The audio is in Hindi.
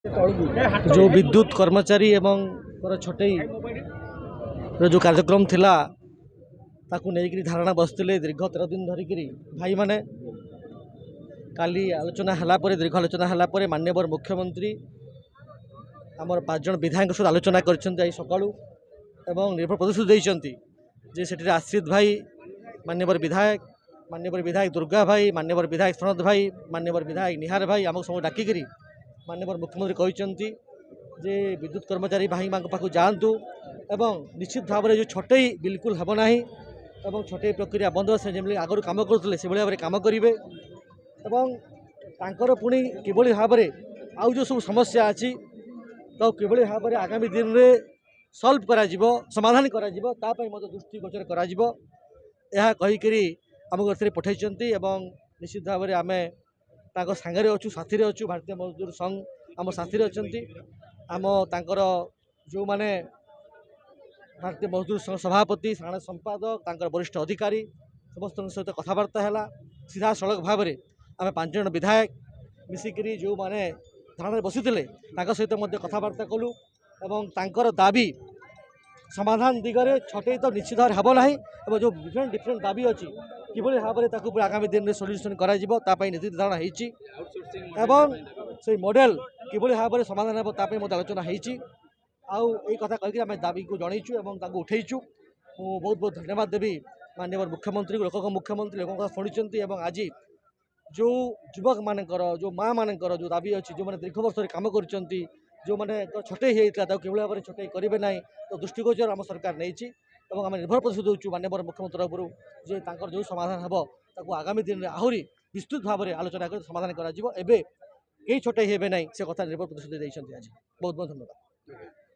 जो विद्युत कर्मचारी एवं छटई जो कार्यक्रम थिला ताकू नहीं धारणा बसते दीर्घ 13 दिन धरिक भाई माने काली आलोचना है दीर्घ आलोचना है माननीय मुख्यमंत्री आमर 5 जन विधायक सहित आलोचना कर सकाळू एवं निर्भर प्रतिश्रुति देते से आश्रित भाई माननीय विधायक दुर्गा भाई माननीय विधायक सनत भाई माननीय विधायक निहार भाई आमको सब डाकिकी माननीय मुख्यमंत्री कहते जे विद्युत कर्मचारी भाई पाखु जातु एवं निश्चित भाव में जो छटई बिल्कुल हम ना एवं छटई प्रक्रिया बंद से जमी आगु कम करुले से भाव में कम करेंगे एवं पुणी किभली भाव में आउ जो सब समस्या अच्छी तो किभली भाव में आगामी दिन में सल्व करा समाधान करा दृष्टिगोचर करा कहीकि आमको ए पठे निश्चित भाव में आम सांगे अच्छु साथी अच्छु भारतीय मजदूर संघ आम साथी अच्छा आम तांकर जो माने भारतीय मजदूर संघ सभापति साधारण संपादक तांकर वरिष्ठ अधिकारी समस्त सहित कथबार्ता है सीधा सड़क भाव में आम 5 जन विधायक मिसिकी जो माने धारणा बसी सहित कथबार्ता कलु एवं तांकर दाबी समाधान दिगरे छटई तो निश्चित भाव हम ना जो डिफरेंट दाबी अच्छी किभली भाव में आगामी दिन में सल्यूशन नीति निर्धारण एवं से मॉडल किभली भाव में समाधान हे आलोचना होई कथा कहीकि आम दाबी को जनईचु और उठेचु बहुत बहुत धन्यवाद देवी माननीय मुख्यमंत्री लोक मुख्यमंत्री लोक शुणी आज जो युवक मानकर जो माँ मानकर जो दाबी अच्छी जो मैंने दीर्घ वर्ष कम कर जो मैंने छटई होता कि भाव में छटई करेंगे ना तो दृष्टिगोचर आम सरकार नहीं आम निर्भर प्रतिशोध दूँ माननीय मुख्यमंत्री तरफ जे जो समाधान हम आगामी दिन में आहरी विस्तृत भाव में आलोचना कर समाधान करा कई छटई हे ना से कथा निर्भर प्रतिशोध आज बहुत बहुत धन्यवाद।